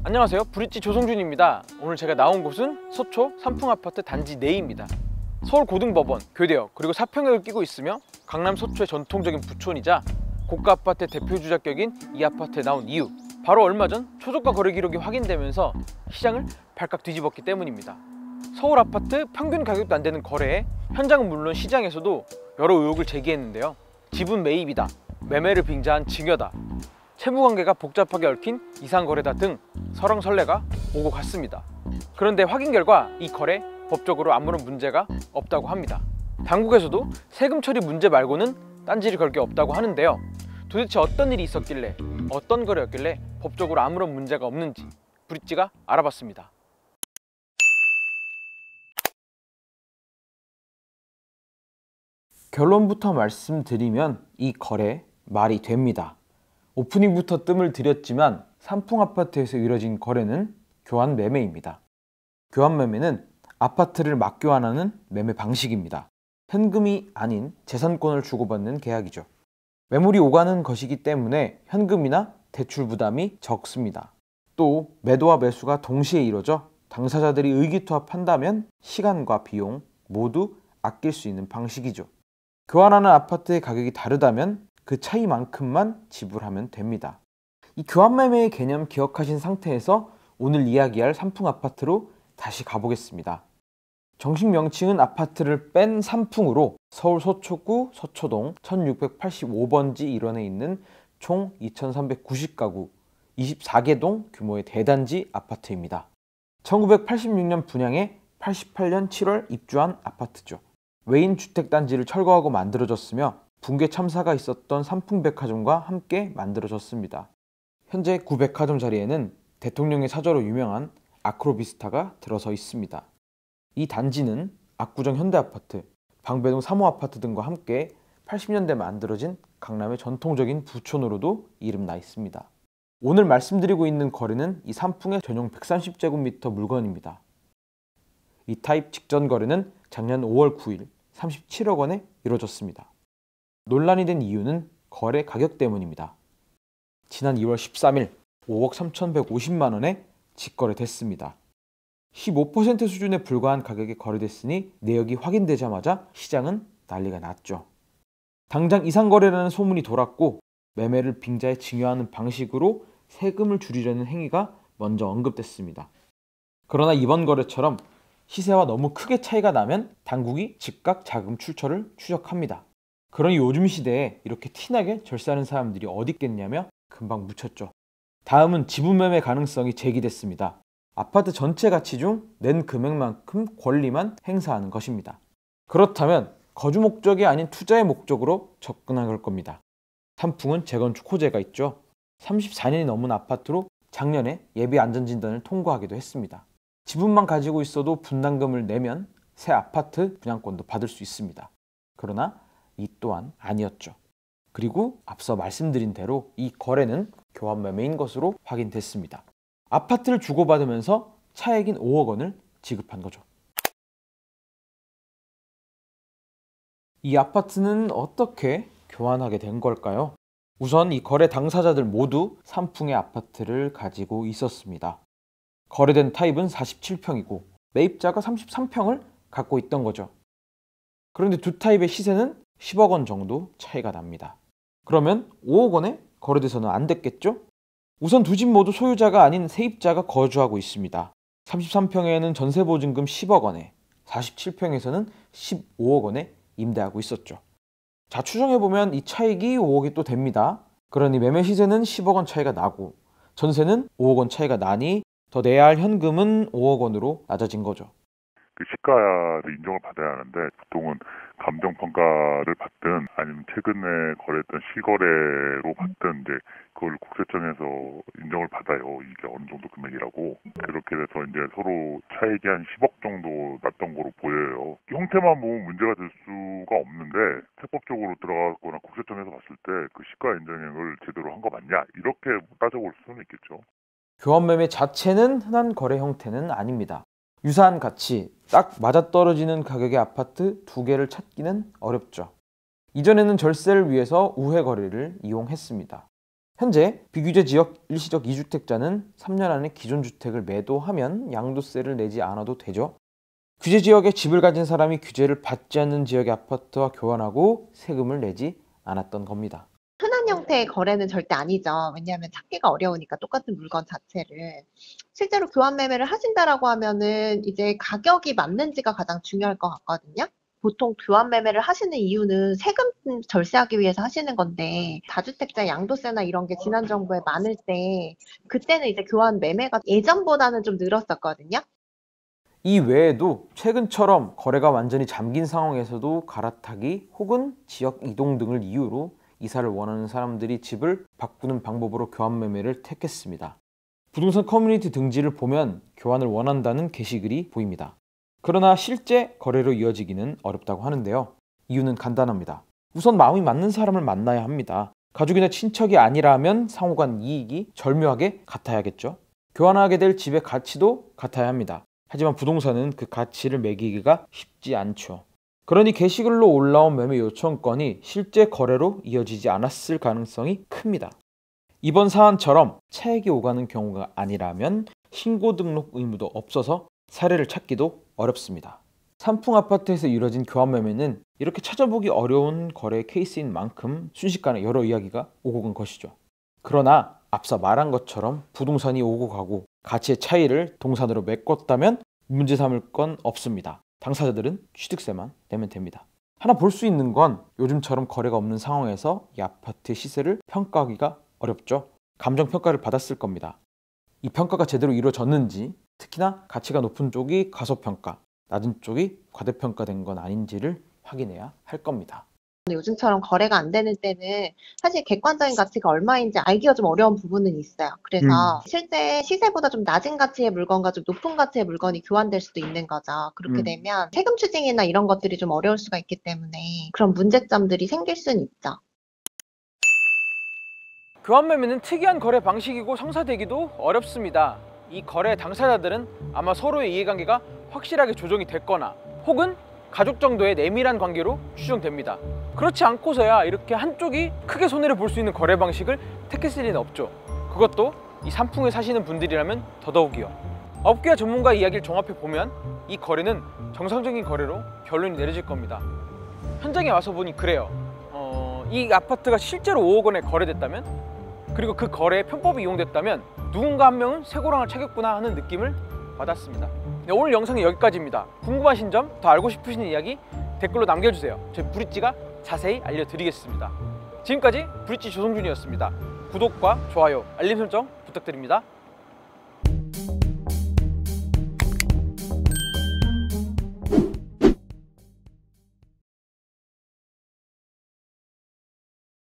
안녕하세요, 브릿지 조성준입니다. 오늘 제가 나온 곳은 서초 삼풍아파트 단지 내입니다. 서울고등법원, 교대역, 그리고 사평역을 끼고 있으며 강남 서초의 전통적인 부촌이자 고가 아파트의 대표주자격인 이 아파트에 나온 이유, 바로 얼마 전 초저가 거래 기록이 확인되면서 시장을 발칵 뒤집었기 때문입니다. 서울 아파트 평균 가격도 안 되는 거래에 현장은 물론 시장에서도 여러 의혹을 제기했는데요. 지분 매입이다, 매매를 빙자한 증여다, 채무관계가 복잡하게 얽힌 이상거래다 등 설왕설래가 오고 갔습니다. 그런데 확인 결과 이 거래 법적으로 아무런 문제가 없다고 합니다. 당국에서도 세금 처리 문제 말고는 딴지를 걸 게 없다고 하는데요. 도대체 어떤 일이 있었길래, 어떤 거래였길래 법적으로 아무런 문제가 없는지 브릿지가 알아봤습니다. 결론부터 말씀드리면 이 거래 말이 됩니다. 오프닝부터 뜸을 들였지만 삼풍아파트에서 이뤄진 거래는 교환 매매입니다. 교환 매매는 아파트를 맞교환하는 매매 방식입니다. 현금이 아닌 재산권을 주고받는 계약이죠. 매물이 오가는 것이기 때문에 현금이나 대출 부담이 적습니다. 또 매도와 매수가 동시에 이루어져 당사자들이 의기투합한다면 시간과 비용 모두 아낄 수 있는 방식이죠. 교환하는 아파트의 가격이 다르다면 그 차이만큼만 지불하면 됩니다. 이 교환매매의 개념 기억하신 상태에서 오늘 이야기할 삼풍아파트로 다시 가보겠습니다. 정식 명칭은 아파트를 뺀 삼풍으로 서울 서초구 서초동 1685번지 일원에 있는 총 2390가구 24개 동 규모의 대단지 아파트입니다. 1986년 분양에 88년 7월 입주한 아파트죠. 외인 주택단지를 철거하고 만들어졌으며 붕괴 참사가 있었던 삼풍백화점과 함께 만들어졌습니다. 현재 구백화점 자리에는 대통령의 사저로 유명한 아크로비스타가 들어서 있습니다. 이 단지는 압구정 현대아파트, 방배동 3호 아파트 등과 함께 80년대 만들어진 강남의 전통적인 부촌으로도 이름나 있습니다. 오늘 말씀드리고 있는 거래는 이 삼풍의 전용 130제곱미터 물건입니다. 이 타입 직전 거래는 작년 5월 9일 37억 원에 이루어졌습니다. 논란이 된 이유는 거래 가격 때문입니다. 지난 2월 13일 5억 3,150만 원에 직거래됐습니다. 15% 수준에 불과한 가격에 거래됐으니 내역이 확인되자마자 시장은 난리가 났죠. 당장 이상거래라는 소문이 돌았고 매매를 빙자해 증여하는 방식으로 세금을 줄이려는 행위가 먼저 언급됐습니다. 그러나 이번 거래처럼 시세와 너무 크게 차이가 나면 당국이 즉각 자금 출처를 추적합니다. 그러니 요즘 시대에 이렇게 티나게 절세하는 사람들이 어디 있겠냐며 금방 묻혔죠. 다음은 지분매매 가능성이 제기됐습니다. 아파트 전체 가치 중 낸 금액만큼 권리만 행사하는 것입니다. 그렇다면 거주 목적이 아닌 투자의 목적으로 접근할 겁니다. 삼풍은 재건축 호재가 있죠. 34년이 넘은 아파트로 작년에 예비 안전진단을 통과하기도 했습니다. 지분만 가지고 있어도 분담금을 내면 새 아파트 분양권도 받을 수 있습니다. 그러나 이 또한 아니었죠. 그리고 앞서 말씀드린 대로 이 거래는 교환 매매인 것으로 확인됐습니다. 아파트를 주고받으면서 차액인 5억 원을 지급한 거죠. 이 아파트는 어떻게 교환하게 된 걸까요? 우선 이 거래 당사자들 모두 삼풍의 아파트를 가지고 있었습니다. 거래된 타입은 47평이고 매입자가 33평을 갖고 있던 거죠. 그런데 두 타입의 시세는 10억 원 정도 차이가 납니다. 그러면 5억 원에 거래돼서는 안 됐겠죠? 우선 두 집 모두 소유자가 아닌 세입자가 거주하고 있습니다. 33평에는 전세보증금 10억 원에, 47평에서는 15억 원에 임대하고 있었죠. 자, 추정해보면 이 차익이 5억이 또 됩니다. 그러니 매매 시세는 10억 원 차이가 나고 전세는 5억 원 차이가 나니 더 내야 할 현금은 5억 원으로 낮아진 거죠. 그 시가를 인정을 받아야 하는데 보통은 감정평가를 받든 아니면 최근에 거래했던 실거래로 받든 이제 그걸 국세청에서 인정을 받아요. 이게 어느 정도 금액이라고. 그렇게 돼서 이제 서로 차익이 한 10억 정도 났던 거로 보여요. 형태만 보면 문제가 될 수가 없는데 세법적으로 들어가거나 국세청에서 봤을 때 그 시가 인정액을 제대로 한 거 맞냐 이렇게 따져볼 수는 있겠죠. 교환매매 자체는 흔한 거래 형태는 아닙니다. 유사한 가치, 딱 맞아떨어지는 가격의 아파트 두 개를 찾기는 어렵죠. 이전에는 절세를 위해서 우회 거래를 이용했습니다. 현재 비규제 지역 일시적 2주택자는 3년 안에 기존 주택을 매도하면 양도세를 내지 않아도 되죠. 규제 지역에 집을 가진 사람이 규제를 받지 않는 지역의 아파트와 교환하고 세금을 내지 않았던 겁니다. 흔한 형태의 거래는 절대 아니죠. 왜냐하면 찾기가 어려우니까 똑같은 물건 자체를. 실제로 교환 매매를 하신다라고 하면은 이제 가격이 맞는지가 가장 중요할 것 같거든요. 보통 교환 매매를 하시는 이유는 세금 절세하기 위해서 하시는 건데 다주택자 양도세나 이런 게 지난 정부에 많을 때 그때는 이제 교환 매매가 예전보다는 좀 늘었었거든요. 이 외에도 최근처럼 거래가 완전히 잠긴 상황에서도 갈아타기 혹은 지역 이동 등을 이유로 이사를 원하는 사람들이 집을 바꾸는 방법으로 교환 매매를 택했습니다. 부동산 커뮤니티 등지를 보면 교환을 원한다는 게시글이 보입니다. 그러나 실제 거래로 이어지기는 어렵다고 하는데요. 이유는 간단합니다. 우선 마음이 맞는 사람을 만나야 합니다. 가족이나 친척이 아니라면 상호간 이익이 절묘하게 같아야겠죠. 교환하게 될 집의 가치도 같아야 합니다. 하지만 부동산은 그 가치를 매기기가 쉽지 않죠. 그러니 게시글로 올라온 매매 요청건이 실제 거래로 이어지지 않았을 가능성이 큽니다. 이번 사안처럼 차액이 오가는 경우가 아니라면 신고 등록 의무도 없어서 사례를 찾기도 어렵습니다. 삼풍 아파트에서 이루어진 교환 매매는 이렇게 찾아보기 어려운 거래 케이스인 만큼 순식간에 여러 이야기가 오고 간 것이죠. 그러나 앞서 말한 것처럼 부동산이 오고 가고 가치의 차이를 동산으로 메꿨다면 문제 삼을 건 없습니다. 당사자들은 취득세만 내면 됩니다. 하나 볼 수 있는 건 요즘처럼 거래가 없는 상황에서 이 아파트의 시세를 평가하기가 어렵죠. 감정평가를 받았을 겁니다. 이 평가가 제대로 이루어졌는지, 특히나 가치가 높은 쪽이 과소평가, 낮은 쪽이 과대평가된 건 아닌지를 확인해야 할 겁니다. 요즘처럼 거래가 안 되는 때는 사실 객관적인 가치가 얼마인지 알기가 좀 어려운 부분은 있어요. 그래서 실제 시세보다 좀 낮은 가치의 물건과 좀 높은 가치의 물건이 교환될 수도 있는 거죠. 그렇게 되면 세금 추징이나 이런 것들이 좀 어려울 수가 있기 때문에 그런 문제점들이 생길 수는 있죠. 교환 매매는 특이한 거래 방식이고 성사되기도 어렵습니다. 이 거래 당사자들은 아마 서로의 이해관계가 확실하게 조정이 됐거나 혹은 가족 정도의 내밀한 관계로 추정됩니다. 그렇지 않고서야 이렇게 한쪽이 크게 손해를 볼 수 있는 거래 방식을 택했을 리는 없죠. 그것도 이 삼풍에 사시는 분들이라면 더더욱이요. 업계와 전문가 이야기를 종합해보면 이 거래는 정상적인 거래로 결론이 내려질 겁니다. 현장에 와서 보니 그래요. 이 아파트가 실제로 5억 원에 거래됐다면, 그리고 그 거래에 편법이 이용됐다면 누군가 한 명은 쇠고랑을 차겠구나 하는 느낌을 받았습니다. 네, 오늘 영상은 여기까지입니다. 궁금하신 점, 더 알고 싶으신 이야기 댓글로 남겨주세요. 저희 브릿지가 자세히 알려드리겠습니다. 지금까지 브릿지 조성준이었습니다. 구독과 좋아요, 알림 설정 부탁드립니다.